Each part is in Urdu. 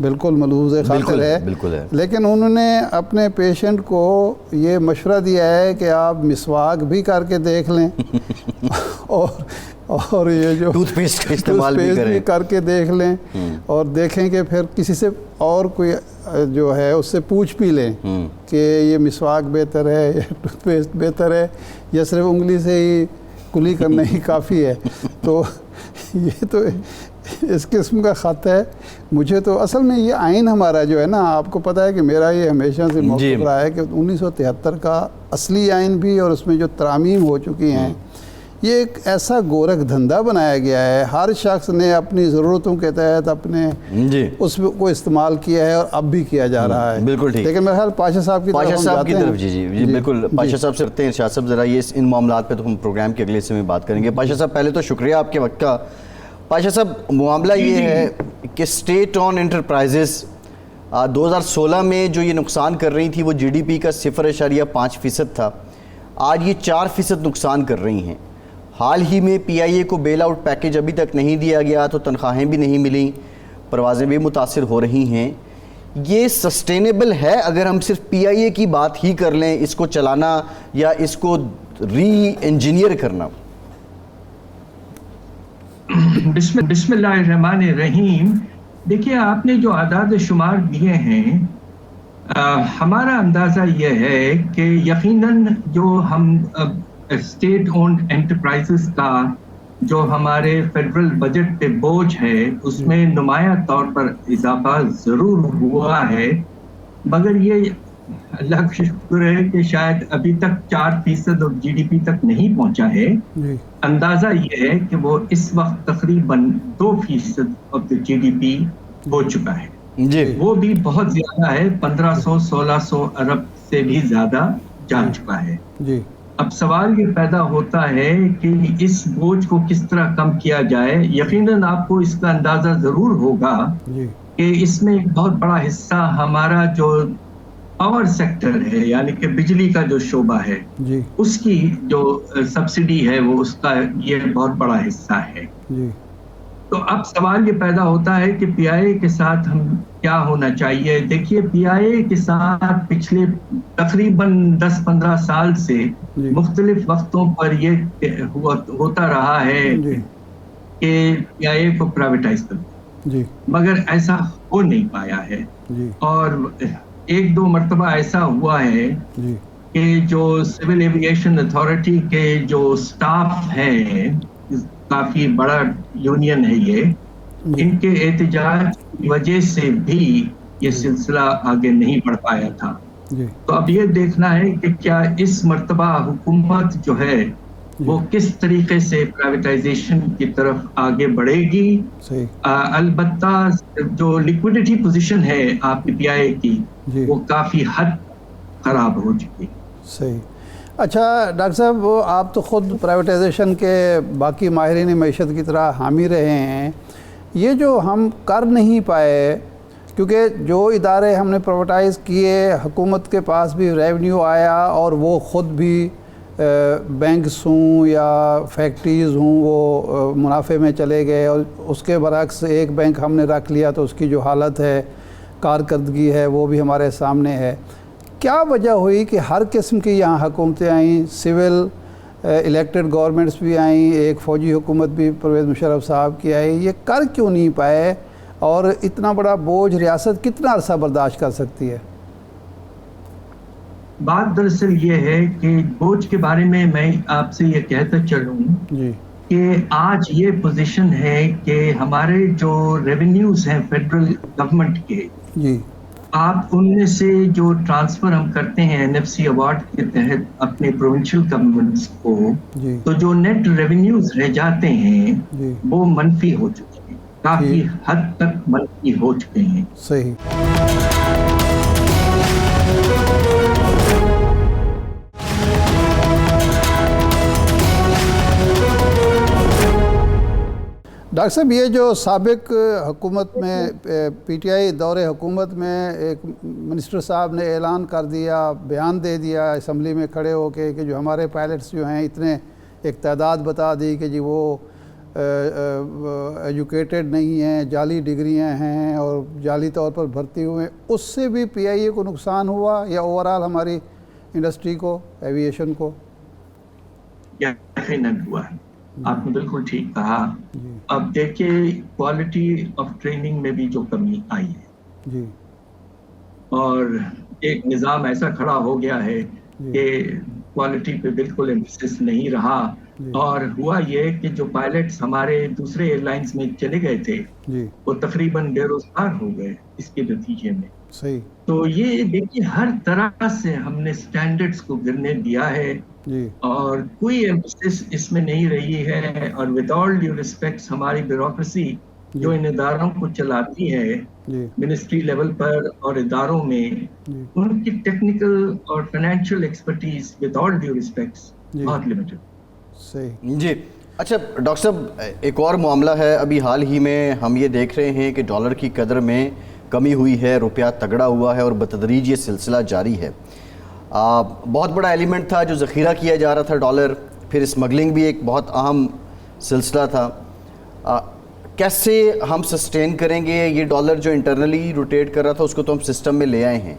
بالکل ملحوظ خاطر ہے، بالکل ہے، لیکن انہوں نے اپنے پیشنٹ کو یہ مشورہ دیا ہے کہ آپ مسواک بھی کر کے دیکھ لیں اور یہ جو ٹوتھ پیسٹ کا استعمال بھی کر کے دیکھ لیں، اور دیکھیں کہ پھر کسی سے اور کوئی جو ہے اس سے پوچھ بھی لیں کہ یہ مسواک بہتر ہے یا ٹوتھ پیسٹ بہتر ہے یا صرف انگلی سے ہی کلی کرنا ہی کافی ہے۔ تو یہ تو اس قسم کا خط ہے۔ مجھے تو اصل میں یہ آئین ہمارا جو ہے نا، آپ کو پتہ ہے کہ میرا یہ ہمیشہ سے موقف رہا ہے کہ 1973 کا اصلی آئین بھی اور اس میں جو ترامیم ہو چکی ہیں، یہ ایک ایسا گورکھ دھندا بنایا گیا ہے، ہر شخص نے اپنی ضرورتوں کے تحت اپنے اس کو استعمال کیا ہے اور اب بھی کیا جا رہا ہے۔ بالکل ٹھیک، لیکن میرے خیال پاشا صاحب کی طرف جی بالکل پاشا صاحب سے کرتے ہیں۔ ارشاد صاحب ذرا یہ ان معاملات پہ تو ہم پروگرام کے اگلے حصے میں بات کریں گے۔ پاشا صاحب پہلے تو شکریہ آپ کے وقت کا۔ پاشا صاحب معاملہ یہ ہے کہ اسٹیٹ آن انٹرپرائزز 2016 میں جو یہ نقصان کر رہی تھی وہ جی ڈی پی کا 0.5% تھا، آج یہ 4% نقصان کر رہی ہیں۔ حال ہی میں پی آئی اے کو بیل آؤٹ پیکیج ابھی تک نہیں دیا گیا تو تنخواہیں بھی نہیں ملیں، پروازیں بھی متاثر ہو رہی ہیں۔ یہ سسٹینیبل ہے اگر ہم صرف پی آئی اے کی بات ہی کر لیں، اس کو چلانا یا اس کو ری انجینئر کرنا؟ بسم اللہ الرحمن الرحیم۔ دیکھیے، آپ نے جو اعداد و شمار دیے ہیں، ہمارا اندازہ یہ ہے کہ یقیناً جو ہم اسٹیٹ اونڈ انٹرپرائزز کا جو ہمارے فیڈرل بجٹ پہ بوجھ ہے اس میں نمایاں طور پر اضافہ ضرور ہوا ہے، مگر یہ اللہ کا شکر ہے کہ شاید ابھی تک 4% آف جی ڈی پی تک نہیں پہنچا ہے۔ اندازہ یہ ہے کہ وہ اس وقت تقریباً 2% آف جی ڈی پی ہو چکا ہے، وہ بھی بہت زیادہ ہے، 1500-1600 ارب سے بھی زیادہ جا چکا ہے۔ اب سوال یہ پیدا ہوتا ہے کہ اس بوجھ کو کس طرح کم کیا جائے۔ یقیناً آپ کو اس کا اندازہ ضرور ہوگا کہ اس میں ایک بہت بڑا حصہ ہمارا جو پاور سیکٹر ہے، یعنی کہ بجلی کا جو شعبہ ہے، اس کی جو سبسڈی ہے وہ اس کا یہ بہت بڑا حصہ ہے۔ تو اب سوال یہ پیدا ہوتا ہے کہ پی آئی اے کے ساتھ ہم کیا ہونا چاہیے۔ دیکھیے، پی آئی اے کے ساتھ پچھلے تقریباً 10-15 سال سے مختلف وقتوں پر یہ ہوتا رہا ہے کہ پی آئی اے کو پرائیویٹائز کر، مگر ایسا ہو نہیں پایا ہے۔ اور 1-2 مرتبہ ایسا ہوا ہے کہ جو سول ایوییشن اتھارٹی کے جو سٹاف ہے، کافی بڑا یونین ہے یہ، ان کے احتجاج کی وجہ سے بھی یہ سلسلہ آگے نہیں بڑھ پایا تھا۔ تو اب یہ دیکھنا ہے کہ کیا اس مرتبہ حکومت جو ہے وہ کس طریقے سے پرائیویٹائزیشن کی طرف آگے بڑھے گی۔ البتہ جو لیکوڈیٹی پوزیشن ہے آپ کی پی آئی اے کی، وہ کافی حد خراب ہو چکی ہے۔ صحیح۔ اچھا ڈاکٹر صاحب، آپ تو خود پرائیویٹائزیشن کے باقی ماہرین معیشت کی طرح حامی رہے ہیں، یہ جو ہم کر نہیں پائے، کیونکہ جو ادارے ہم نے پرائیویٹائز کیے، حکومت کے پاس بھی ریونیو آیا اور وہ خود بھی بینکس ہوں یا فیکٹریز ہوں وہ منافع میں چلے گئے، اور اس کے برعکس ایک بینک ہم نے رکھ لیا تو اس کی جو حالت ہے، کارکردگی ہے، وہ بھی ہمارے سامنے ہے۔ کیا وجہ ہوئی کہ ہر قسم کی یہاں حکومتیں آئیں، سول الیکٹڈ گورنمنٹس بھی آئیں، ایک فوجی حکومت بھی پرویز مشرف صاحب کی آئی، یہ کر کیوں نہیں پائے؟ اور اتنا بڑا بوجھ ریاست کتنا عرصہ برداشت کر سکتی ہے؟ بات دراصل یہ ہے کہ بوجھ کے بارے میں آپ سے یہ کہتا چلوں کہ آج یہ پوزیشن ہے کہ ہمارے جو ریونیوز ہیں فیڈرل گورنمنٹ کے، آپ ان میں سے جو ٹرانسفر ہم کرتے ہیں این ایف سی ایوارڈ کے تحت اپنے پروونشل گورنمنٹس کو، تو جو نیٹ ریونیوز رہ جاتے ہیں وہ منفی ہو چکے ہیں، کافی حد تک منفی ہو چکے ہیں۔ صحیح۔ ڈاکٹر صاحب، یہ جو سابق حکومت میں پی ٹی آئی دور حکومت میں ایک منسٹر صاحب نے اعلان کر دیا، بیان دے دیا اسمبلی میں کھڑے ہو کے کہ جو ہمارے پائلٹس جو ہیں اتنے ایک تعداد بتا دی کہ جی وہ ایجوکیٹڈ نہیں ہیں، جعلی ڈگریاں ہیں اور جعلی طور پر بھرتی ہوئے ہیں، اس سے بھی پی آئی اے کو نقصان ہوا یا اوورآل ہماری انڈسٹری کو، ایویشن کو؟ یقیناً ہوا ہے، آپ نے بالکل ٹھیک کہا۔ اب دیکھیے کوالٹی آف ٹریننگ میں بھی جو کمی آئی ہے، جی، اور ایک نظام ایسا کھڑا ہو گیا ہے کہ کوالٹی پہ بالکل امفسس نہیں رہا، اور ہوا یہ کہ جو پائلٹس ہمارے دوسرے ایئر لائنز میں چلے گئے تھے جی، وہ تقریباً بے روزگار ہو گئے اس کے نتیجے میں۔ صحیح، تو یہ دیکھیے ہر طرح سے ہم نے سٹینڈرڈز کو گرنے دیا ہے، جی، اور کوئی ایمفسس اس میں نہیں رہی ہے، اور ود آل ڈیو ریسپیکٹس ہماری بیوروکریسی جو ان اداروں کو چلاتی ہے جی، منسٹری لیول پر اور اداروں میں، جی، ان کی ٹیکنیکل اور financial expertise with all due respects بہت لمیٹڈ۔ صحیح، جی اچھا ڈاکٹر صاحب، ایک اور معاملہ ہے، ابھی حال ہی میں ہم یہ دیکھ رہے ہیں کہ ڈالر کی قدر میں کمی ہوئی ہے، روپیہ تگڑا ہوا ہے اور بتدریج یہ سلسلہ جاری ہے۔ بہت بڑا ایلیمنٹ تھا جو ذخیرہ کیا جا رہا تھا ڈالر، پھر اسمگلنگ بھی ایک بہت اہم سلسلہ تھا۔ کیسے ہم سسٹین کریں گے یہ ڈالر جو انٹرنلی روٹیٹ کر رہا تھا، اس کو تو ہم سسٹم میں لے آئے ہیں،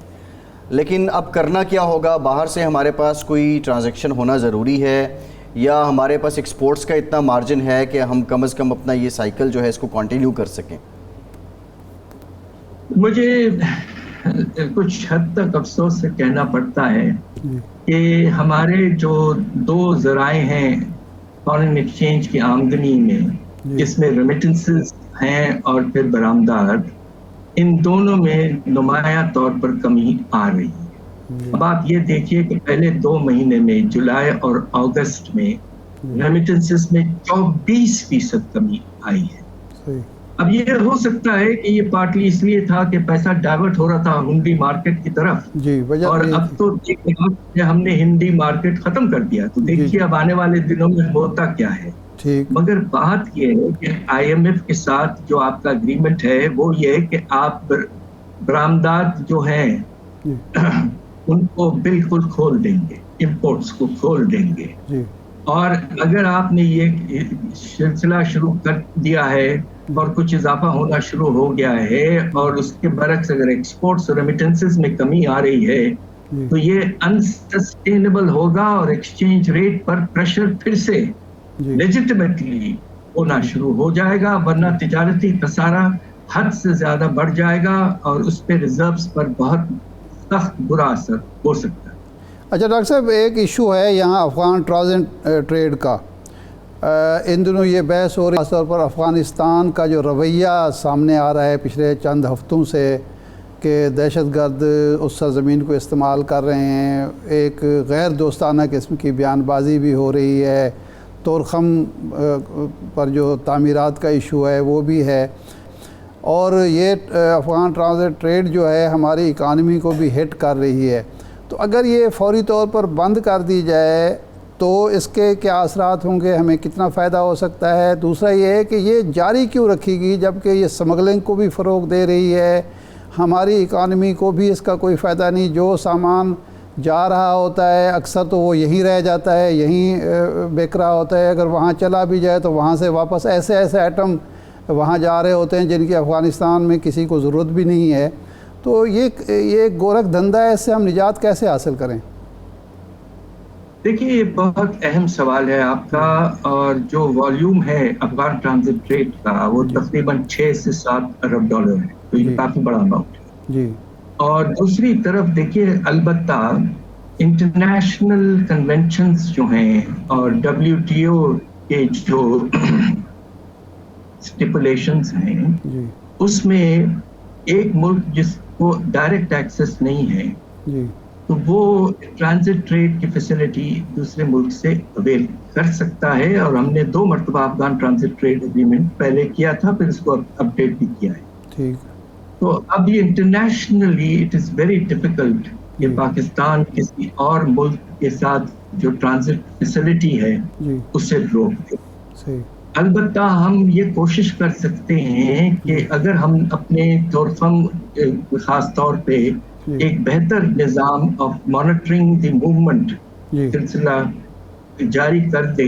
لیکن اب کرنا کیا ہوگا؟ باہر سے ہمارے پاس کوئی ٹرانزیکشن ہونا ضروری ہے، یا ہمارے پاس ایکسپورٹس کا اتنا مارجن ہے کہ ہم کم از کم اپنا یہ سائیکل جو ہے اس کو کنٹینیو کر سکیں؟ مجھے کچھ حد تک افسوس سے کہنا پڑتا ہے کہ ہمارے جو دو ذرائع ہیں فارن ایکسچینج کی آمدنی میں، اس میں ریمیٹنسز ہیں اور پھر برآمدات، ان دونوں میں نمایاں طور پر کمی آ رہی ہے۔ اب آپ یہ دیکھیے کہ پہلے 2 مہینے میں جولائی اور اگست میں ریمیٹنسز میں 24% کمی آئی ہے۔ صحیح، اب یہ ہو سکتا ہے کہ یہ پارٹلی اس لیے تھا کہ پیسہ ڈائیورٹ ہو رہا تھا ہنڈی مارکیٹ کی طرف، جی، وجہ اور یہ اب تھی۔ تو دیکھیں ہم نے ہنڈی مارکیٹ ختم کر دیا، تو دیکھیے اب آنے والے دنوں میں ہوتا کیا ہے۔ ٹھیک، مگر بات یہ ہے کہ آئی ایم ایف کے ساتھ جو آپ کا اگریمنٹ ہے وہ یہ ہے کہ آپ برآمدات جو ہیں جی، ان کو بالکل کھول دیں گے، امپورٹس کو کھول دیں گے، جی، اور اگر آپ نے یہ سلسلہ شروع کر دیا ہے اور کچھ اضافہ ہونا شروع ہو گیا ہے، اور اس کے برعکس اگر ایکسپورٹس اور ریمیٹنسز میں کمی آ رہی ہے، تو یہ انسسٹینیبل ہوگا اور ایکسچینج ریٹ پر پریشر پھر سے لیجٹمیٹلی ہونا شروع ہو جائے گا، ورنہ تجارتی خسارہ حد سے زیادہ بڑھ جائے گا اور اس پہ ریزروز پر بہت سخت برا اثر ہو سکتا ہے۔ اچھا ڈاکٹر صاحب، ایک ایشو ہے یہاں افغان ٹرانزٹ ٹریڈ کا، ان دنوں یہ بحث ہو رہی ہے خاص طور پر افغانستان کا جو رویہ سامنے آ رہا ہے پچھلے چند ہفتوں سے کہ دہشت گرد اس سرزمین کو استعمال کر رہے ہیں، ایک غیر دوستانہ قسم کی بیان بازی بھی ہو رہی ہے، تورخم پر جو تعمیرات کا ایشو ہے وہ بھی ہے، اور یہ افغان ٹرانزٹ ٹریڈ جو ہے ہماری اکانومی کو بھی ہٹ کر رہی ہے۔ تو اگر یہ فوری طور پر بند کر دی جائے تو اس کے کیا اثرات ہوں گے، ہمیں کتنا فائدہ ہو سکتا ہے؟ دوسرا یہ ہے کہ یہ جاری کیوں رکھی گئی جبکہ یہ اسمگلنگ کو بھی فروغ دے رہی ہے، ہماری اکانومی کو بھی اس کا کوئی فائدہ نہیں، جو سامان جا رہا ہوتا ہے اکثر تو وہ یہیں رہ جاتا ہے، یہیں بک رہا ہوتا ہے، اگر وہاں چلا بھی جائے تو وہاں سے واپس ایسے آئٹم وہاں جا رہے ہوتے ہیں جن کی افغانستان میں کسی کو ضرورت بھی نہیں ہے۔ تو یہ گورکھ دھندا ہے، اس سے ہم نجات کیسے حاصل کریں؟ دیکھیے یہ بہت اہم سوال ہے آپ کا، اور جو والیوم ہے افغان ٹرانزٹ ٹریڈ کا وہ تقریباً 6 سے 7 ارب ڈالر ہے، تو یہ کافی بڑا اماؤنٹ ہے۔ جی، اور دوسری طرف دیکھیے البتہ انٹرنیشنل کنونشنز جو ہیں اور WTO کے جو اسٹیپولیشنز ہیں، جی، اس میں ایک ملک جس کو ڈائریکٹ ایکسس نہیں ہے جی، تو وہ ٹرانزٹ ٹریڈ کی فیسلٹی دوسرے ملک سے اویل کر سکتا ہے، اور ہم نے 2 مرتبہ افغان ٹرانزٹ ٹریڈ ایگریمنٹ پہلے کیا تھا، پھر اس کو اپڈیٹ بھی کیا ہے۔ ٹھیک، تو اب یہ internationally it is very difficult کہ پاکستان کسی اور ملک کے ساتھ جو ٹرانزٹ فیسلٹی ہے جی، اسے روک دے۔ صحیح، البتہ ہم یہ کوشش کر سکتے ہیں کہ اگر ہم اپنے تورخم خاص طور پہ ایک بہتر نظام آف مانیٹرنگ دی موومنٹ جی، سلسلہ جاری کر دے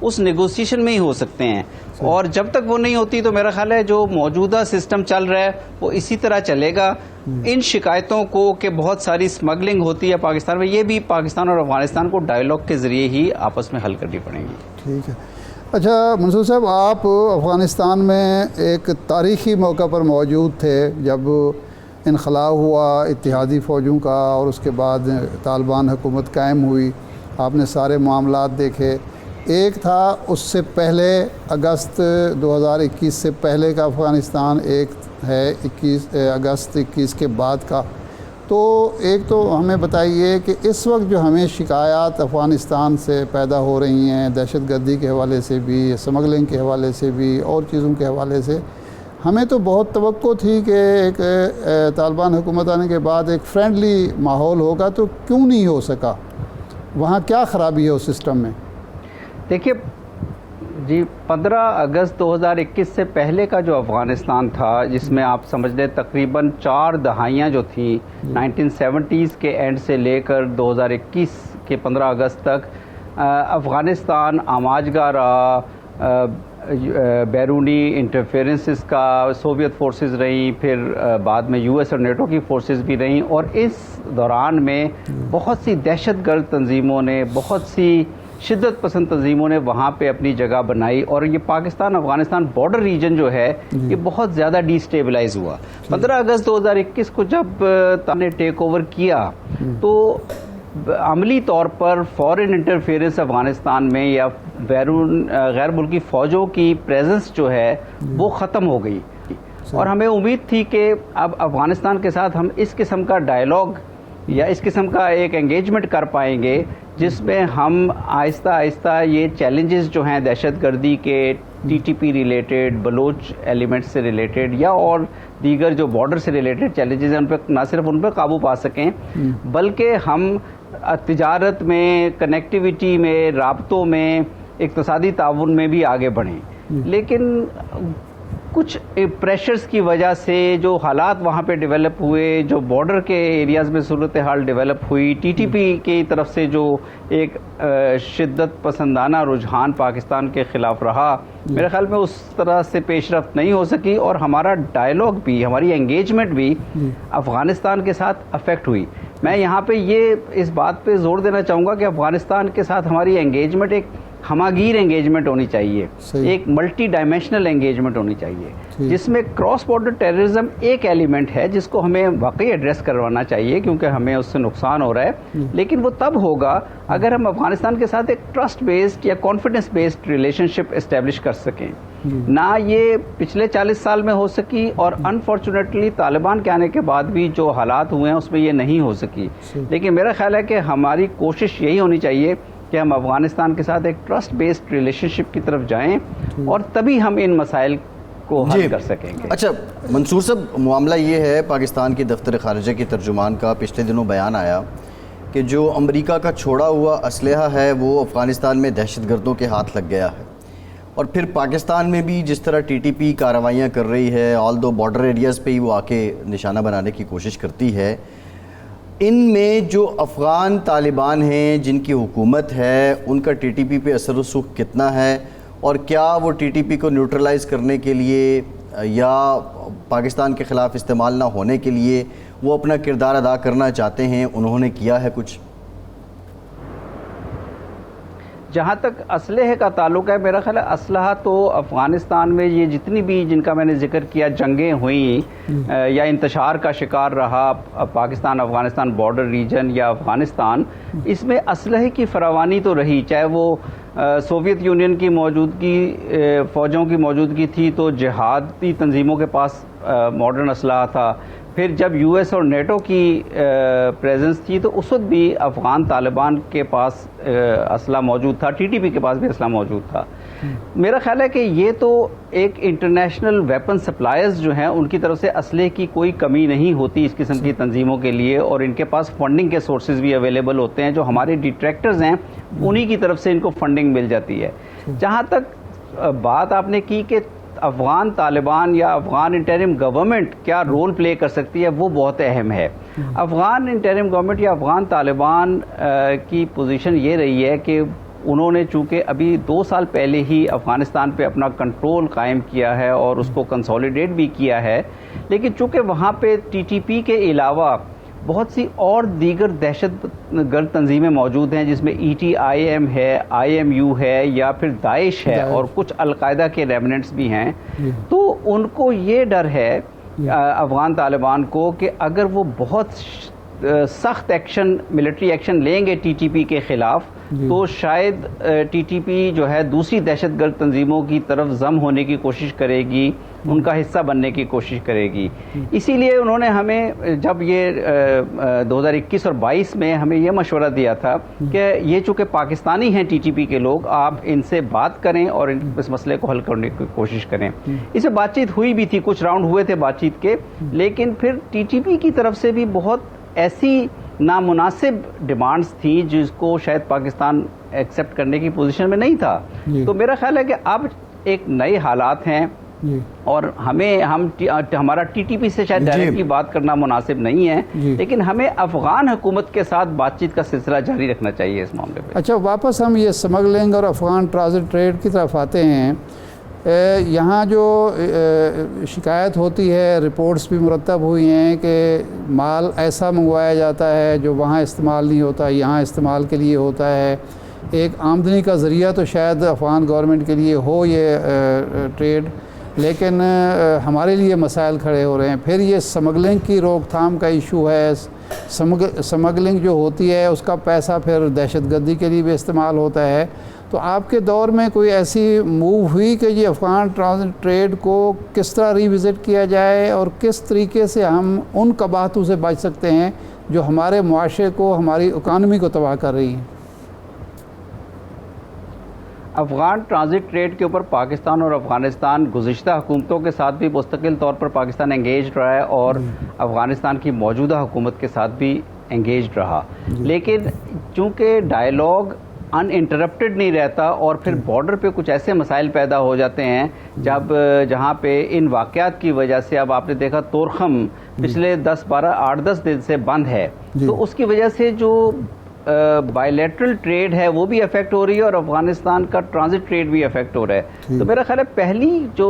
اس نیگوسیشن میں ہی ہو سکتے ہیں، اور جب تک وہ نہیں ہوتی تو میرا خیال ہے جو موجودہ سسٹم چل رہا ہے وہ اسی طرح چلے گا. ان شکایتوں کو کہ بہت ساری اسمگلنگ ہوتی ہے پاکستان میں، یہ بھی پاکستان اور افغانستان کو ڈائیلاگ کے ذریعے ہی آپس میں حل کرنی پڑیں گی. ٹھیک ہے. اچھا منصور صاحب، آپ افغانستان میں ایک تاریخی موقع پر موجود تھے جب انخلا ہوا اتحادی فوجوں کا اور اس کے بعد طالبان حکومت قائم ہوئی. آپ نے سارے معاملات دیکھے. ایک تھا اس سے پہلے اگست 2021 سے پہلے کا افغانستان، ایک ہے 21 اگست 21 کے بعد کا. تو ایک تو ہمیں بتائیے کہ اس وقت جو ہمیں شکایات افغانستان سے پیدا ہو رہی ہیں، دہشت گردی کے حوالے سے بھی، اسمگلنگ کے حوالے سے بھی، اور چیزوں کے حوالے سے، ہمیں تو بہت توقع تھی کہ ایک طالبان حکومت آنے کے بعد ایک فرینڈلی ماحول ہوگا، تو کیوں نہیں ہو سکا؟ وہاں کیا خرابی ہے اس سسٹم میں؟ دیکھیے جی، 15 اگست 2021 سے پہلے کا جو افغانستان تھا، جس میں آپ سمجھ لیں تقریباً 4 دہائیاں جو تھیں، 1970s کے اینڈ سے لے کر 2021 کے 15 اگست تک، افغانستان آماجگاہ رہا، بیرونی انٹرفیرنسز کا سوویت فورسز رہیں، پھر بعد میں یو ایس اور نیٹو کی فورسز بھی رہیں، اور اس دوران میں بہت سی دہشت گرد تنظیموں نے، بہت سی شدت پسند تنظیموں نے وہاں پہ اپنی جگہ بنائی، اور یہ پاکستان افغانستان بارڈر ریجن جو ہے یہ بہت زیادہ ڈی سٹیبلائز ہوا. 15 اگست 2021 کو جب طالبان نے ٹیک اوور کیا تو عملی طور پر فورن انٹرفیئرنس افغانستان میں یا غیر ملکی فوجوں کی پریزنس جو ہے وہ ختم ہو گئی، اور ہمیں امید تھی کہ اب افغانستان کے ساتھ ہم اس قسم کا ڈائیلاگ یا اس قسم کا ایک انگیجمنٹ کر پائیں گے جس میں ہم آہستہ آہستہ یہ چیلنجز جو ہیں دہشت گردی کے، T T P related, Baloch element سے ریلیٹڈ یا اور دیگر جو بارڈر سے ریلیٹڈ چیلنجز ہیں، ان پہ نہ صرف ان پہ قابو پا سکیں بلکہ ہم تجارت میں، کنیکٹیویٹی میں، رابطوں میں، اقتصادی تعاون میں بھی آگے بڑھیں. لیکن کچھ پریشرز کی وجہ سے جو حالات وہاں پہ ڈیولپ ہوئے، جو بارڈر کے ایریاز میں صورتحال ڈیولپ ہوئی، ٹی ٹی پی کی طرف سے جو ایک شدت پسندانہ رجحان پاکستان کے خلاف رہا، میرے خیال میں اس طرح سے پیش رفت نہیں ہو سکی، اور ہمارا ڈائیلاگ بھی، ہماری انگیجمنٹ بھی افغانستان کے ساتھ افیکٹ ہوئی. میں یہاں پہ یہ اس بات پہ زور دینا چاہوں گا کہ افغانستان کے ساتھ ہماری انگیجمنٹ ایک ہماگیر انگیجمنٹ ہونی چاہیے، ایک ملٹی ڈائمینشنل انگیجمنٹ ہونی چاہیے، جس میں کراس بارڈر ٹیررزم ایک ایلیمنٹ ہے جس کو ہمیں واقعی ایڈریس کروانا چاہیے، کیونکہ ہمیں اس سے نقصان ہو رہا ہے. لیکن وہ تب ہوگا اگر ہم افغانستان کے ساتھ ایک ٹرسٹ بیسڈ یا کانفیڈنس بیسڈ ریلیشن شپ اسٹیبلش کر سکیں. نہ یہ پچھلے 40 سال میں ہو سکی، اور انفارچونیٹلی طالبان کے آنے کے بعد بھی جو حالات ہوئے ہیں اس میں یہ نہیں ہو سکی. لیکن میرا خیال ہے کہ ہماری کوشش یہی ہونی چاہیے کہ ہم افغانستان کے ساتھ ایک ٹرسٹ بیسڈ ریلیشن شپ کی طرف جائیں، اور تبھی ہم ان مسائل کو حل کر سکیں گے. اچھا منصور صاحب، معاملہ یہ ہے، پاکستان کی دفتر خارجہ کی ترجمان کا پچھلے دنوں بیان آیا کہ جو امریکہ کا چھوڑا ہوا اسلحہ ہے وہ افغانستان میں دہشت گردوں کے ہاتھ لگ گیا ہے، اور پھر پاکستان میں بھی جس طرح ٹی ٹی پی کارروائیاں کر رہی ہے، آل دو بارڈر ایریاز پہ ہی وہ آ کے نشانہ بنانے کی کوشش کرتی ہے، ان میں جو افغان طالبان ہیں جن کی حکومت ہے، ان کا ٹی ٹی پی پہ اثر و رسوخ کتنا ہے، اور کیا وہ ٹی ٹی پی کو نیوٹرلائز کرنے کے لیے یا پاکستان کے خلاف استعمال نہ ہونے کے لیے وہ اپنا کردار ادا کرنا چاہتے ہیں، انہوں نے کیا ہے کچھ؟ جہاں تک اسلحے کا تعلق ہے، میرا خیال ہے اسلحہ تو افغانستان میں یہ جتنی بھی جن کا میں نے ذکر کیا جنگیں ہوئیں یا انتشار کا شکار رہا پاکستان افغانستان بارڈر ریجن یا افغانستان، اس میں اسلحے کی فراوانی تو رہی، چاہے وہ سوویت یونین کی موجودگی، فوجوں کی موجودگی تھی تو جہادی تنظیموں کے پاس ماڈرن اسلحہ تھا، پھر جب یو ایس اور نیٹو کی پریزنس تھی تو اس وقت بھی افغان طالبان کے پاس اسلحہ موجود تھا، ٹی ٹی پی کے پاس بھی اسلحہ موجود تھا. میرا خیال ہے کہ یہ تو ایک انٹرنیشنل ویپن سپلائرز جو ہیں ان کی طرف سے اسلحے کی کوئی کمی نہیں ہوتی اس قسم کی تنظیموں کے لیے، اور ان کے پاس فنڈنگ کے سورسز بھی اویلیبل ہوتے ہیں، جو ہمارے ڈیٹریکٹرز ہیں انہی کی طرف سے ان کو فنڈنگ مل جاتی ہے. جہاں تک بات آپ نے کی کہ افغان طالبان یا افغان انٹرم گورنمنٹ کیا رول پلے کر سکتی ہے، وہ بہت اہم ہے. افغان انٹرم گورنمنٹ یا افغان طالبان کی پوزیشن یہ رہی ہے کہ انہوں نے چونکہ ابھی 2 سال پہلے ہی افغانستان پہ اپنا کنٹرول قائم کیا ہے اور اس کو کنسولیڈیٹ بھی کیا ہے، لیکن چونکہ وہاں پہ ٹی ٹی پی کے علاوہ بہت سی اور دیگر دہشت گرد تنظیمیں موجود ہیں، جس میں ای ٹی آئی ایم ہے، آئی ایم یو ہے، یا پھر داعش ہے، اور کچھ القاعدہ کے ریمننٹس بھی ہیں، تو ان کو یہ ڈر ہے افغان طالبان کو کہ اگر وہ بہت سخت ایکشن، ملٹری ایکشن لیں گے ٹی ٹی پی کے خلاف، تو شاید ٹی ٹی پی جو ہے دوسری دہشت گرد تنظیموں کی طرف ضم ہونے کی کوشش کرے گی، ان کا حصہ بننے کی کوشش کرے گی۔ اسی لیے انہوں نے ہمیں جب یہ 2021 اور 22 میں ہمیں یہ مشورہ دیا تھا کہ یہ چونکہ پاکستانی ہیں ٹی ٹی پی کے لوگ، آپ ان سے بات کریں اور اس مسئلے کو حل کرنے کی کوشش کریں۔ اس سے بات چیت ہوئی بھی تھی، کچھ راؤنڈ ہوئے تھے بات چیت کے، لیکن پھر ٹی ٹی پی کی طرف سے بھی بہت ایسی نامناسب ڈیمانڈز تھیں جس کو شاید پاکستان ایکسیپٹ کرنے کی پوزیشن میں نہیں تھا۔ تو میرا خیال ہے کہ اب ایک نئے حالات ہیں، اور ہمارا ٹی ٹی پی سے شاید ڈائریکٹلی بات کرنا مناسب نہیں ہے، لیکن ہمیں افغان حکومت کے ساتھ بات چیت کا سلسلہ جاری رکھنا چاہیے اس معاملے پہ۔ اچھا، واپس ہم یہ اسمگلنگ اور افغان ٹرانزٹ ٹریڈ کی طرف آتے ہیں۔ یہاں جو شکایت ہوتی ہے، رپورٹس بھی مرتب ہوئی ہیں کہ مال ایسا منگوایا جاتا ہے جو وہاں استعمال نہیں ہوتا، یہاں استعمال کے لیے ہوتا ہے۔ ایک آمدنی کا ذریعہ تو شاید افغان گورنمنٹ کے لیے ہو یہ ٹریڈ، لیکن ہمارے لیے مسائل کھڑے ہو رہے ہیں۔ پھر یہ سمگلنگ کی روک تھام کا ایشو ہے۔ سمگلنگ جو ہوتی ہے اس کا پیسہ پھر دہشت گردی کے لیے بھی استعمال ہوتا ہے۔ تو آپ کے دور میں کوئی ایسی موو ہوئی کہ یہ افغان ٹرانزٹ ٹریڈ کو کس طرح ریوزٹ کیا جائے اور کس طریقے سے ہم ان قباحتوں سے بچ سکتے ہیں جو ہمارے معاشرے کو، ہماری اکانومی کو تباہ کر رہی ہیں؟ افغان ٹرانزٹ ٹریڈ کے اوپر پاکستان اور افغانستان گزشتہ حکومتوں کے ساتھ بھی مستقل طور پر پاکستان انگیجڈ رہا ہے، اور افغانستان کی موجودہ حکومت کے ساتھ بھی انگیجڈ رہا، لیکن چونکہ ڈائیلاگ ان انٹرپٹڈ نہیں رہتا، اور پھر بارڈر پہ کچھ ایسے مسائل پیدا ہو جاتے ہیں جہاں پہ ان واقعات کی وجہ سے، اب آپ نے دیکھا تورخم پچھلے 8-10 دن سے بند ہے، تو اس کی وجہ سے جو بائی لیٹرل ٹریڈ ہے وہ بھی افیکٹ ہو رہی ہے، اور افغانستان کا ٹرانزٹ ٹریڈ بھی افیکٹ ہو رہا ہے۔ تو میرا خیال ہے پہلی جو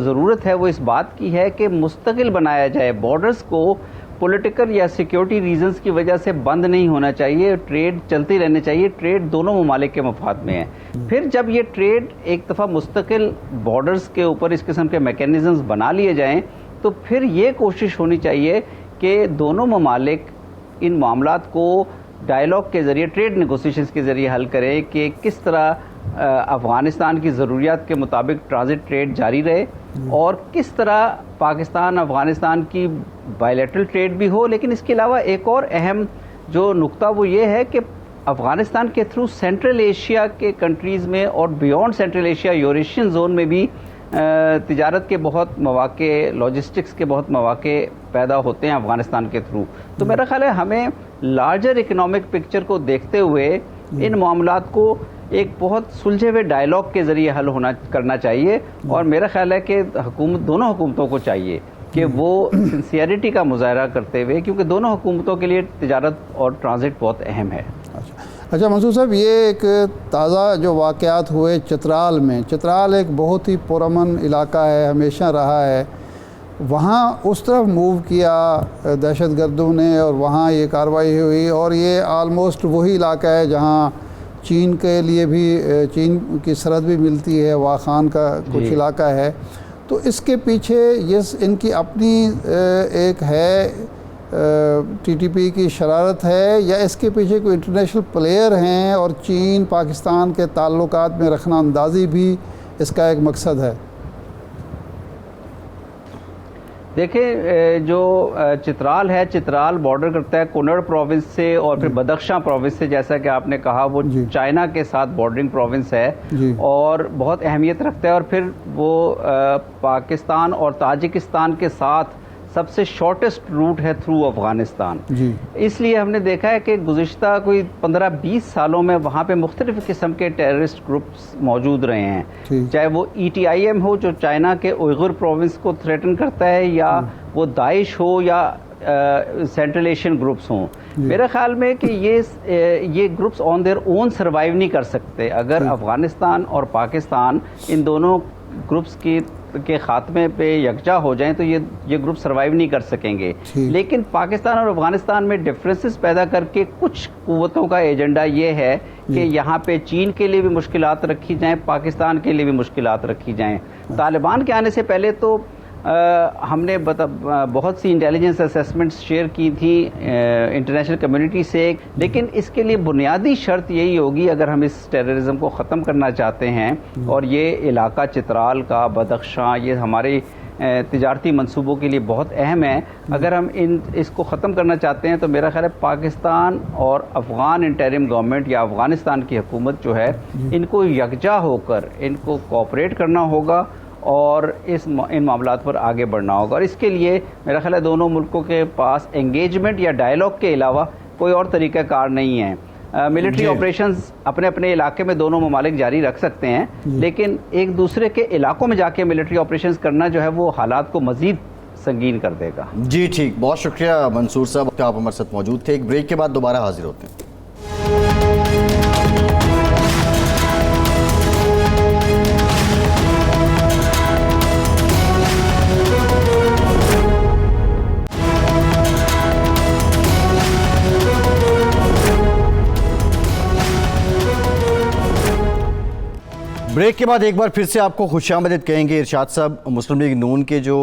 ضرورت ہے وہ اس بات کی ہے کہ مستقل بنایا جائے، بارڈرز کو پولیٹیکل یا سیکیورٹی ریزنز کی وجہ سے بند نہیں ہونا چاہیے، ٹریڈ چلتی رہنی چاہیے، ٹریڈ دونوں ممالک کے مفاد میں ہے۔ پھر جب یہ ٹریڈ ایک دفعہ مستقل بارڈرز کے اوپر اس قسم کے میکینزمز بنا لیے جائیں، تو پھر یہ کوشش ہونی چاہیے کہ دونوں ممالک ان معاملات کو ڈائیلاگ کے ذریعے، ٹریڈ نیگوسیشنز کے ذریعے حل کرے کہ کس طرح افغانستان کی ضروریات کے مطابق ٹرانزٹ ٹریڈ جاری رہے، اور کس طرح پاکستان افغانستان کی بائیلیٹرل ٹریڈ بھی ہو۔ لیکن اس کے علاوہ ایک اور اہم جو نقطہ وہ یہ ہے کہ افغانستان کے تھرو سینٹرل ایشیا کے کنٹریز میں اور beyond central Asia Eurasian zone میں بھی تجارت کے بہت مواقع، لاجسٹکس کے بہت مواقع پیدا ہوتے ہیں افغانستان کے تھرو۔ تو میرا خیال ہے ہمیں لارجر اکنامک پکچر کو دیکھتے ہوئے ان معاملات کو ایک بہت سلجھے ہوئے ڈائیلاگ کے ذریعے حل کرنا چاہیے، اور میرا خیال ہے کہ دونوں حکومتوں کو چاہیے کہ وہ سنسیئرٹی کا مظاہرہ کرتے ہوئے، کیونکہ دونوں حکومتوں کے لیے تجارت اور ٹرانزٹ بہت اہم ہے۔ اچھا منصور صاحب، یہ ایک تازہ جو واقعات ہوئے چترال میں، چترال ایک بہت ہی پرامن علاقہ ہے، ہمیشہ رہا ہے، وہاں اس طرف موو کیا دہشت گردوں نے اور وہاں یہ کارروائی ہوئی، اور یہ آلموسٹ وہی علاقہ ہے جہاں چین کے لیے بھی، چین کی سرحد بھی ملتی ہے، واخان کا کچھ علاقہ ہے۔ تو اس کے پیچھے یہ ان کی اپنی ایک ہے ٹی ٹی پی کی شرارت ہے، یا اس کے پیچھے کوئی انٹرنیشنل پلیئر ہیں اور چین پاکستان کے تعلقات میں رخنہ اندازی بھی اس کا ایک مقصد ہے؟ دیکھیں، جو چترال ہے، چترال بارڈر کرتا ہے کنڑ پروونس سے اور پھر بدخشاں پروونس سے، جیسا کہ آپ نے کہا وہ چائنا کے ساتھ بارڈرنگ پروونس ہے، اور بہت اہمیت رکھتا ہے، اور پھر وہ پاکستان اور تاجکستان کے ساتھ سب سے شارٹیسٹ روٹ ہے تھرو افغانستان۔ اس لیے ہم نے دیکھا ہے کہ گزشتہ کوئی 15-20 سالوں میں وہاں پہ مختلف قسم کے ٹیررسٹ گروپس موجود رہے ہیں، چاہے وہ ای ٹی آئی ایم ہو جو چائنا کے اوئغور پروونس کو تھریٹن کرتا ہے، یا وہ داعش ہو، یا سینٹرل ایشین گروپس ہوں. میرے خیال میں کہ یہ groups on their own survive نہیں کر سکتے. اگر افغانستان اور پاکستان ان دونوں گروپس کے خاتمے پہ یکجا ہو جائیں تو یہ گروپ سروائیو نہیں کر سکیں گے. لیکن پاکستان اور افغانستان میں ڈفرینسز پیدا کر کے کچھ قوتوں کا ایجنڈا یہ ہے کہ یہاں پہ چین کے لیے بھی مشکلات رکھی جائیں, پاکستان کے لیے بھی مشکلات رکھی جائیں. طالبان کے آنے سے پہلے تو ہم نے بہت سی انٹیلیجنس اسیسمنٹس شیئر کی تھی انٹرنیشنل کمیونٹی سے, لیکن اس کے لیے بنیادی شرط یہی ہوگی, اگر ہم اس ٹیررزم کو ختم کرنا چاہتے ہیں اور یہ علاقہ چترال کا, بدخشاں, یہ ہمارے تجارتی منصوبوں کے لیے بہت اہم ہے, اگر ہم اس کو ختم کرنا چاہتے ہیں تو میرا خیال ہے پاکستان اور افغان انٹرم گورنمنٹ یا افغانستان کی حکومت جو ہے ان کو یکجا ہو کر ان کو کوآپریٹ کرنا ہوگا اور ان معاملات پر آگے بڑھنا ہوگا. اور اس کے لیے میرا خیال ہے دونوں ملکوں کے پاس انگیجمنٹ یا ڈائلاگ کے علاوہ کوئی اور طریقہ کار نہیں ہے. ملٹری آپریشنز اپنے اپنے علاقے میں دونوں ممالک جاری رکھ سکتے ہیں, لیکن ایک دوسرے کے علاقوں میں جا کے ملٹری آپریشنز کرنا جو ہے وہ حالات کو مزید سنگین کر دے گا. جی ٹھیک, بہت شکریہ منصور صاحب کہ آپ ہمارے ساتھ موجود تھے. ایک بریک کے بعد دوبارہ حاضر ہوتے ہیں. بریک کے بعد ایک بار پھر سے آپ کو خوش آمدید کہیں گے. ارشاد صاحب, مسلم لیگ نون کے جو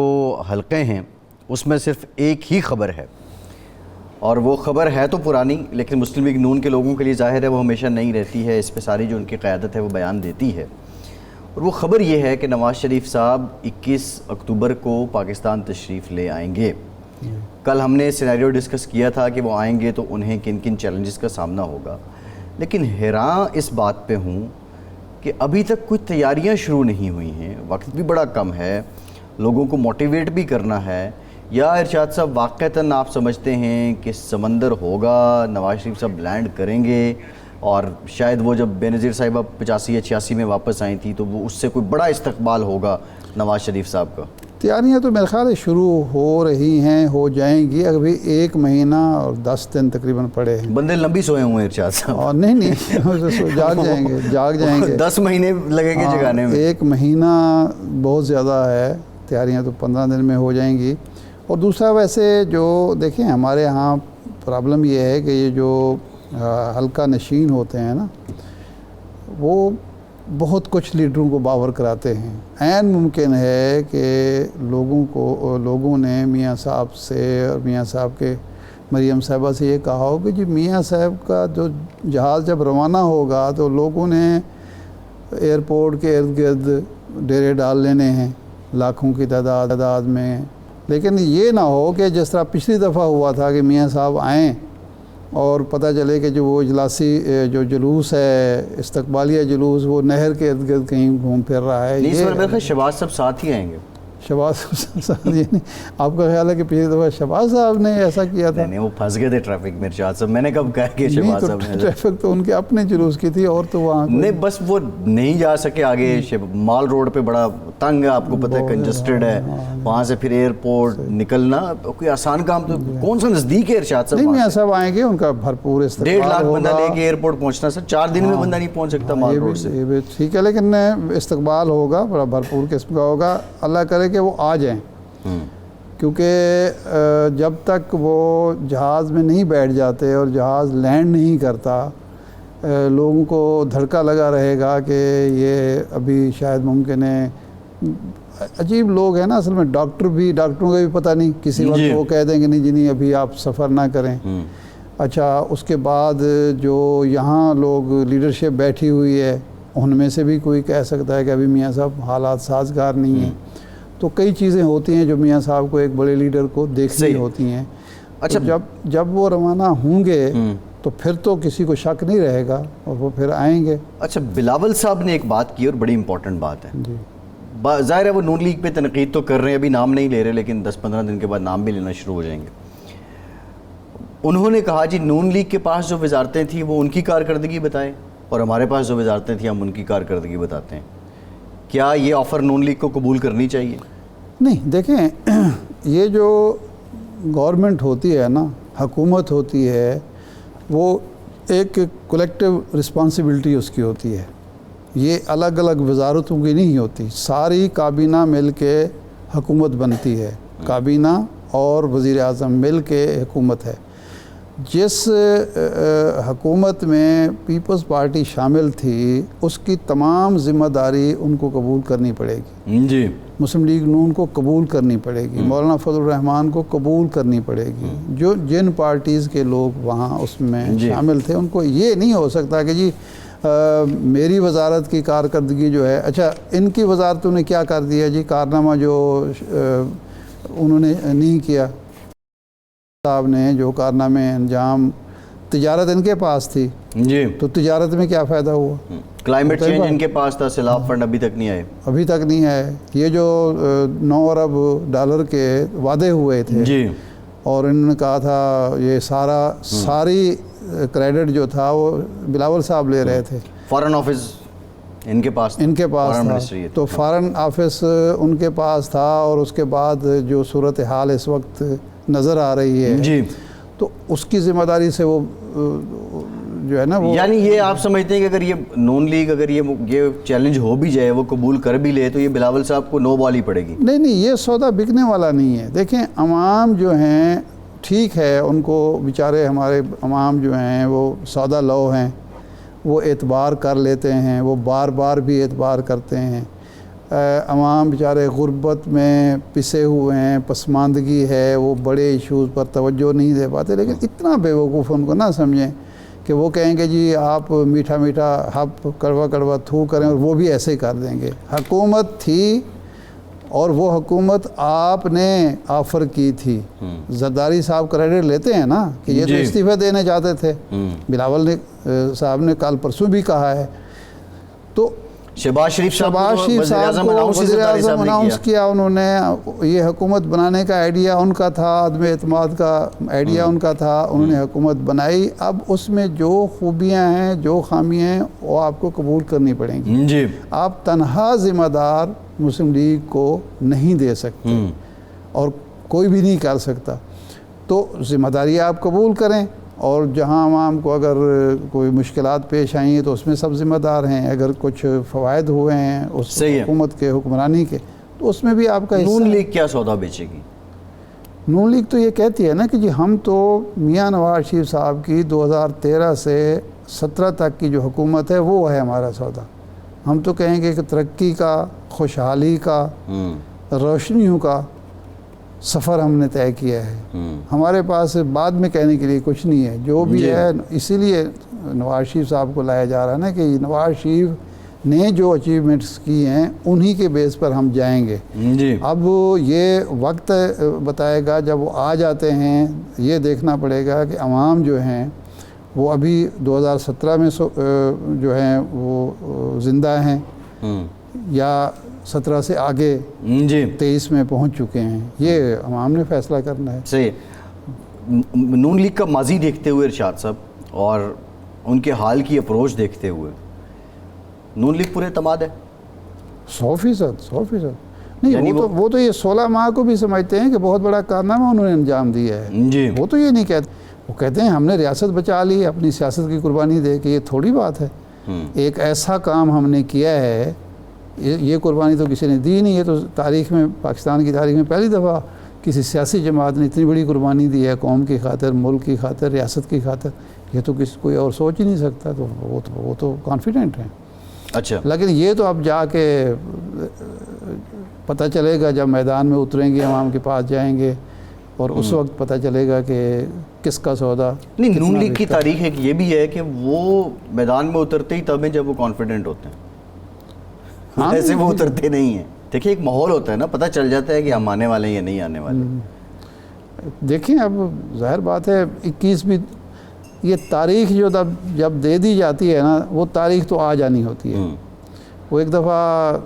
حلقے ہیں اس میں صرف ایک ہی خبر ہے, اور وہ خبر ہے تو پرانی, لیکن مسلم لیگ نون کے لوگوں کے لیے ظاہر ہے وہ ہمیشہ نہیں رہتی ہے, اس پہ ساری جو ان کی قیادت ہے وہ بیان دیتی ہے. اور وہ خبر یہ ہے کہ نواز شریف صاحب 21 اکتوبر کو پاکستان تشریف لے آئیں گے. کل ہم نے سینیریو ڈسکس کیا تھا کہ وہ آئیں گے تو انہیں کن کن چیلنجز کا سامنا ہوگا, لیکن حیران اس بات پہ ہوں کہ ابھی تک کوئی تیاریاں شروع نہیں ہوئی ہیں. وقت بھی بڑا کم ہے, لوگوں کو موٹیویٹ بھی کرنا ہے. یا ارشاد صاحب واقعتاً آپ سمجھتے ہیں کہ سمندر ہوگا, نواز شریف صاحب لینڈ کریں گے, اور شاید وہ جب بے نظیر صاحبہ 85 یا 86 میں واپس آئی تھی تو وہ اس سے کوئی بڑا استقبال ہوگا نواز شریف صاحب کا؟ تیاریاں تو میرے خیال ہے شروع ہو رہی ہیں, ہو جائیں گی. ابھی 1 مہینہ اور 10 دن تقریباً پڑے ہیں. بندے لمبی سوئے ہوئے ہیں ارشاد صاحب. اور نہیں جاگ جائیں گے 10 مہینے لگیں گے جگانے میں. 1 مہینہ بہت زیادہ ہے, تیاریاں تو 15 دن میں ہو جائیں گی. اور دوسرا ویسے جو دیکھیں ہمارے ہاں پرابلم یہ ہے کہ یہ جو حلقہ نشین ہوتے ہیں نا, وہ بہت کچھ لیڈروں کو باور کراتے ہیں. عین ممکن ہے کہ لوگوں نے میاں صاحب سے اور میاں صاحب کے مریم صاحبہ سے یہ کہا ہو کہ جی میاں صاحب کا جو جہاز جب روانہ ہوگا تو لوگوں نے ایئرپورٹ کے ارد گرد ڈیرے ڈال لینے ہیں لاکھوں کی تعداد میں. لیکن یہ نہ ہو کہ جس طرح پچھلی دفعہ ہوا تھا کہ میاں صاحب آئیں اور پتہ چلے کہ جو وہ اجلاسی جو جلوس ہے, استقبالیہ جلوس, وہ نہر کے ارد گرد کہیں گھوم پھر رہا ہے. نہیں سر, میرے شہباز صاحب ساتھ ہی آئیں گے. شہباز صاحب آپ کا خیال ہے کہ پچھلی دفعہ شہباز صاحب نے ایسا کیا تھا؟ نہیں, وہ پھنس گئے تھے ٹریفک میں ارشاد صاحب. میں نے کب کہا کہ شہباز صاحب نے, ٹریفک تو ان کے اپنے جلوس کی تھی, اور تو وہاں نہیں, بس وہ نہیں جا سکے آگے. مال روڈ پہ بڑا تنگ ہے, آپ کو پتہ ہے, کنجسٹڈ ہے, وہاں سے پھر ایئرپورٹ نکلنا کوئی آسان کام تو کون سا نزدیک ہے ارشاد صاحب. نہیں, میاں صاحب آئیں گے, ان کا بھرپور استقبال ہوگا. 1.5 لاکھ بندہ لے کے ایئرپورٹ پہنچنا سر, 4 دن میں بندہ نہیں پہنچ سکتا مال روڈ سے. یہ بھی ٹھیک ہے, لیکن استقبال ہوگا, بڑا بھرپور قسم کا ہوگا. اللہ کرے کہ وہ آ جائیں, کیونکہ جب تک وہ جہاز میں نہیں بیٹھ جاتے اور جہاز لینڈ نہیں کرتا, لوگوں کو دھڑکا لگا رہے گا کہ یہ ابھی شاید ممکن ہے. عجیب لوگ ہیں نا اصل میں, ڈاکٹروں کا بھی پتہ نہیں, کسی وقت وہ کہہ دیں گے نہیں جی نہیں ابھی آپ سفر نہ کریں. اچھا, اس کے بعد جو یہاں لوگ لیڈرشپ بیٹھی ہوئی ہے ان میں سے بھی کوئی کہہ سکتا ہے کہ ابھی میاں صاحب حالات سازگار نہیں ہیں. تو کئی چیزیں ہوتی ہیں جو میاں صاحب کو ایک بڑے لیڈر کو دیکھنی ہوتی ہیں. اچھا, جب وہ روانہ ہوں گے تو پھر تو کسی کو شک نہیں رہے گا اور وہ پھر آئیں گے. اچھا, بلاول صاحب نے ایک بات کی اور بڑی امپورٹنٹ بات ہے. جی, ظاہر ہے وہ نون لیگ پہ تنقید تو کر رہے ہیں, ابھی نام نہیں لے رہے, لیکن 10-15 دن کے بعد نام بھی لینا شروع ہو جائیں گے. انہوں نے کہا جی نون لیگ کے پاس جو وزارتیں تھیں وہ ان کی کارکردگی بتائیں, اور ہمارے پاس جو وزارتیں تھیں ہم ان کی کارکردگی بتاتے ہیں. کیا یہ آفر نون لیگ کو قبول کرنی چاہیے؟ نہیں, دیکھیں یہ جو گورنمنٹ ہوتی ہے نا، حکومت ہوتی ہے، وہ ایک کلیکٹیو رسپانسبلٹی اس کی ہوتی ہے. یہ الگ الگ وزارتوں کی نہیں ہوتی، ساری کابینہ مل کے حکومت بنتی ہے. کابینہ اور وزیر اعظم مل کے حکومت ہے. جس حکومت میں پیپلز پارٹی شامل تھی اس کی تمام ذمہ داری ان کو قبول کرنی پڑے گی. جی. مسلم لیگ نون کو قبول کرنی پڑے گی، مولانا فضل الرحمان کو قبول کرنی پڑے گی. جن پارٹیز کے لوگ وہاں اس میں شامل تھے ان کو یہ نہیں ہو سکتا کہ جی میری وزارت کی کارکردگی جو ہے، اچھا ان کی وزارتوں نے کیا کر دیا جی، کارنامہ جو انہوں نے نہیں کیا. صاحب نے جو کارنامے انجام، تجارت ان کے پاس تھی جی، تو تجارت میں کیا فائدہ ہوا؟ کلائمیٹ چینج ان کے پاس تھا، سیلاب فنڈ ابھی تک نہیں آئے. ابھی تک نہیں ہے. یہ جو 9 ارب ڈالر کے وعدے ہوئے تھے جی، اور انہوں نے کہا تھا یہ ساری کریڈٹ جو تھا وہ بلاول صاحب لے رہے تھے. فارن آفس ان کے پاس تھا، تو فارن آفس ان کے پاس تھا. اور اس کے بعد جو صورتحال اس وقت نظر آ رہی ہے جی، تو اس کی ذمہ داری سے وہ جو ہے نا وہ، یعنی یہ آپ سمجھتے ہیں کہ اگر یہ نون لیگ اگر یہ چیلنج ہو بھی جائے، وہ قبول کر بھی لے، تو یہ بلاول صاحب کو نو بال ہی پڑے گی؟ نہیں، یہ سودا بکنے والا نہیں ہے. دیکھیں عوام جو ہیں ٹھیک ہے، ان کو بیچارے ہمارے عوام جو ہیں وہ سودا لو ہیں، وہ اعتبار کر لیتے ہیں، وہ بار بار بھی اعتبار کرتے ہیں. عوام بیچارے غربت میں پسے ہوئے ہیں، پسماندگی ہے، وہ بڑے ایشوز پر توجہ نہیں دے پاتے. لیکن اتنا بیوقوف ان کو نہ سمجھیں کہ وہ کہیں گے جی آپ میٹھا میٹھا ہپ کڑوا کڑوا تھو کریں اور وہ بھی ایسے ہی کر دیں گے. حکومت تھی اور وہ حکومت آپ نے آفر کی تھی. زرداری صاحب کریڈٹ لیتے ہیں نا کہ یہ تو استعفے دینے چاہتے تھے. بلاول نے صاحب نے کل پرسوں بھی کہا ہے. تو شہباز شریف صاحب کو وزیر اعظم اناؤنس کیا، انہوں نے یہ حکومت بنانے کا آئیڈیا ان کا تھا، عدم اعتماد کا آئیڈیا ان کا تھا، انہوں نے حکومت بنائی. اب اس میں جو خوبیاں ہیں، جو خامیاں ہیں، وہ آپ کو قبول کرنی پڑیں گی. جی، آپ تنہا ذمہ دار مسلم لیگ کو نہیں دے سکتے اور کوئی بھی نہیں کر سکتا. تو ذمہ داری آپ قبول کریں، اور جہاں عوام کو اگر کوئی مشکلات پیش آئی ہیں تو اس میں سب ذمہ دار ہیں. اگر کچھ فوائد ہوئے ہیں اس حکومت کے حکمرانی کے تو اس میں بھی آپ کا حصہ. نون لیگ کیا سودا بیچے گی؟ نون لیگ تو یہ کہتی ہے نا کہ جی ہم تو میاں نواز شریف صاحب کی 2013 سے 17 تک کی جو حکومت ہے وہ ہے ہمارا سودا. ہم تو کہیں گے کہ ترقی کا، خوشحالی کا، روشنیوں کا سفر ہم نے طے کیا ہے. ہمارے پاس بعد میں کہنے کے لیے کچھ نہیں ہے. جو بھی ہے اسی لیے نواز شریف صاحب کو لایا جا رہا ہے نا کہ نواز شریف نے جو اچیومنٹس کی ہیں انہی کے بیس پر ہم جائیں گے. اب یہ وقت بتائے گا جب وہ آ جاتے ہیں. یہ دیکھنا پڑے گا کہ عوام جو ہیں وہ ابھی 2017 میں جو ہیں وہ زندہ ہیں یا 17 سے آگے 23 میں پہنچ چکے ہیں. یہ عوام نے فیصلہ کرنا ہے. صحیح. نون لیگ کا ماضی دیکھتے ہوئے ارشاد صاحب اور ان کے حال کی اپروچ دیکھتے ہوئے نون لیگ پورے اعتماد ہے؟ 100% نہیں. وہ تو یہ 16 ماہ کو بھی سمجھتے ہیں کہ بہت بڑا کارنامہ انہوں نے انجام دیا ہے. وہ تو یہ نہیں کہتے. وہ کہتے ہیں ہم نے ریاست بچا لی اپنی سیاست کی قربانی دے کے. یہ تھوڑی بات ہے. ایک ایسا کام ہم نے کیا ہے، یہ قربانی تو کسی نے دی نہیں. یہ تو تاریخ میں، پاکستان کی تاریخ میں پہلی دفعہ کسی سیاسی جماعت نے اتنی بڑی قربانی دی ہے قوم کی خاطر، ملک کی خاطر، ریاست کی خاطر. یہ تو کوئی اور سوچ ہی نہیں سکتا. تو وہ تو کانفیڈنٹ ہیں. اچھا، لیکن یہ تو اب جا کے پتہ چلے گا جب میدان میں اتریں گے، عوام کے پاس جائیں گے، اور اس وقت پتہ چلے گا کہ کس کا سودا. نہیں، نون لیگ کی تاریخ ایک یہ بھی ہے کہ وہ میدان میں اترتے ہی تب ہیں جب وہ کانفیڈنٹ ہوتے ہیں. ایسے وہ اترتے نہیں ہیں. دیکھیں ایک ماحول ہوتا ہے نا، پتہ چل جاتا ہے کہ ہم آنے والے ہیں یا نہیں آنے والے. دیکھیں اب ظاہر بات ہے 21 بھی یہ تاریخ جو جب دے دی جاتی ہے نا، وہ تاریخ تو آ جانی ہوتی ہے. وہ ایک دفعہ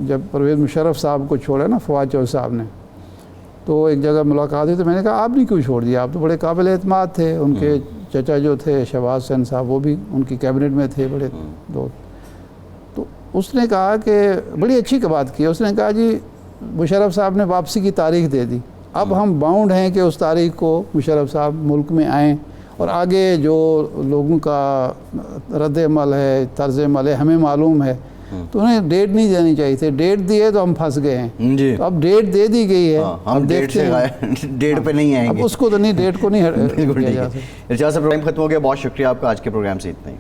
جب پرویز مشرف صاحب کو چھوڑا نا فواد چودھری صاحب نے، تو ایک جگہ ملاقات ہوئی تو میں نے کہا آپ نے کیوں چھوڑ دیا؟ آپ تو بڑے قابل اعتماد تھے. ان کے چچا جو تھے شہباز حسین صاحب، وہ بھی ان کی کیبنٹ میں تھے بڑے دوست. تو اس نے کہا کہ بڑی اچھی بات کی. اس نے کہا جی مشرف صاحب نے واپسی کی تاریخ دے دی. اب ہم باؤنڈ ہیں کہ اس تاریخ کو مشرف صاحب ملک میں آئیں اور آگے جو لوگوں کا رد عمل ہے، طرز عمل ہے، ہمیں معلوم ہے، تو انہیں ڈیٹ نہیں دینی چاہیے تھی. ڈیٹ دیے تو ہم پھنس گئے ہیں. جی تو اب ڈیٹ دے دی گئی ہے، ہم ڈیٹ سے ڈیٹ پہ نہیں آئیں اب گے. اس کو تو نہیں، ڈیٹ کو نہیں بالکل کیا ٹھیک جا ہے. سکتا. ارشاد صاحب ٹائم ختم ہو گیا. بہت شکریہ آپ کا. آج کے پروگرام سے اتنا ہی.